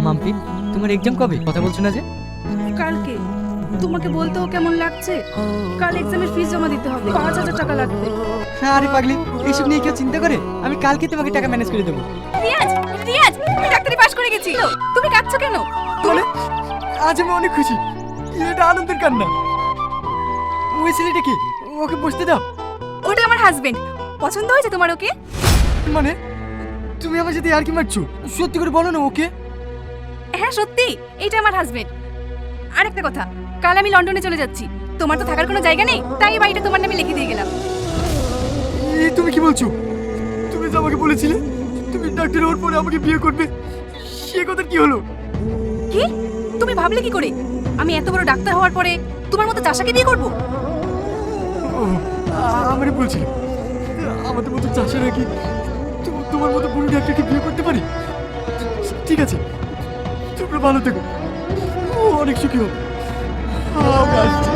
মাম্পি, তোমার এক্সাম কবে? কথা বলছো না যে? কালকে। তোমাকে বলতেও কেমন লাগছে? কাল এক্সামের ফিস জমা দিতে হবে, 5,000 টাকা লাগবে। হ্যাঁ, আরে পাগলি, এইসব নিয়ে কেউ চিন্তা করে? আমি কালকে তোমাকে টাকা ম্যানেজ করে দেবো। রিয়াজ, রিয়াজ, তুমি ডাক্তারি পাশ করে গেছি। তুমি কাঁদছো কেন? বলে আজ আমি অনেক খুশি। এটা আনন্দের কান্না। ওই ছেলেটা কি? ওকে বসতে দাও। ওটা আমার হাজবেন্ড। পছন্দ হয়েছে তোমার ওকে? মানে তুমি আমার সাথে আর কি মারছো? সত্যি করে বলো না ওকে। হ্যাঁ সত্যি, এইটা আমার হাজবেন্ড। আরেকটা কথা, কাল আমি লন্ডনে চলে যাচ্ছি। তোমার তো থাকার কোনো জায়গা নেই, তাই এই বাড়িটা তোমার নামে লিখে দিয়ে গেলাম। এই তুমি কি বলছো? তুমি যে আমাকে বলেছিলে তুমি ডাক্তার হওয়ার পরে আমাকে বিয়ে করবে, সে কথা কি হলো? কি? তুমি ভাবলে কি করে আমি এত বড় ডাক্তার হওয়ার পরে তোমার মতো চাষাকে বিয়ে করব? আমারে বলছিল আমাদের মতো চাষা নাকি তোমার মতো বুড়ো ডাক্তারকে বিয়ে করতে পারি। ঠিক আছে, তোমরা ভালো থেকো, ও অনেক সুখী হবে। আমি আসছি।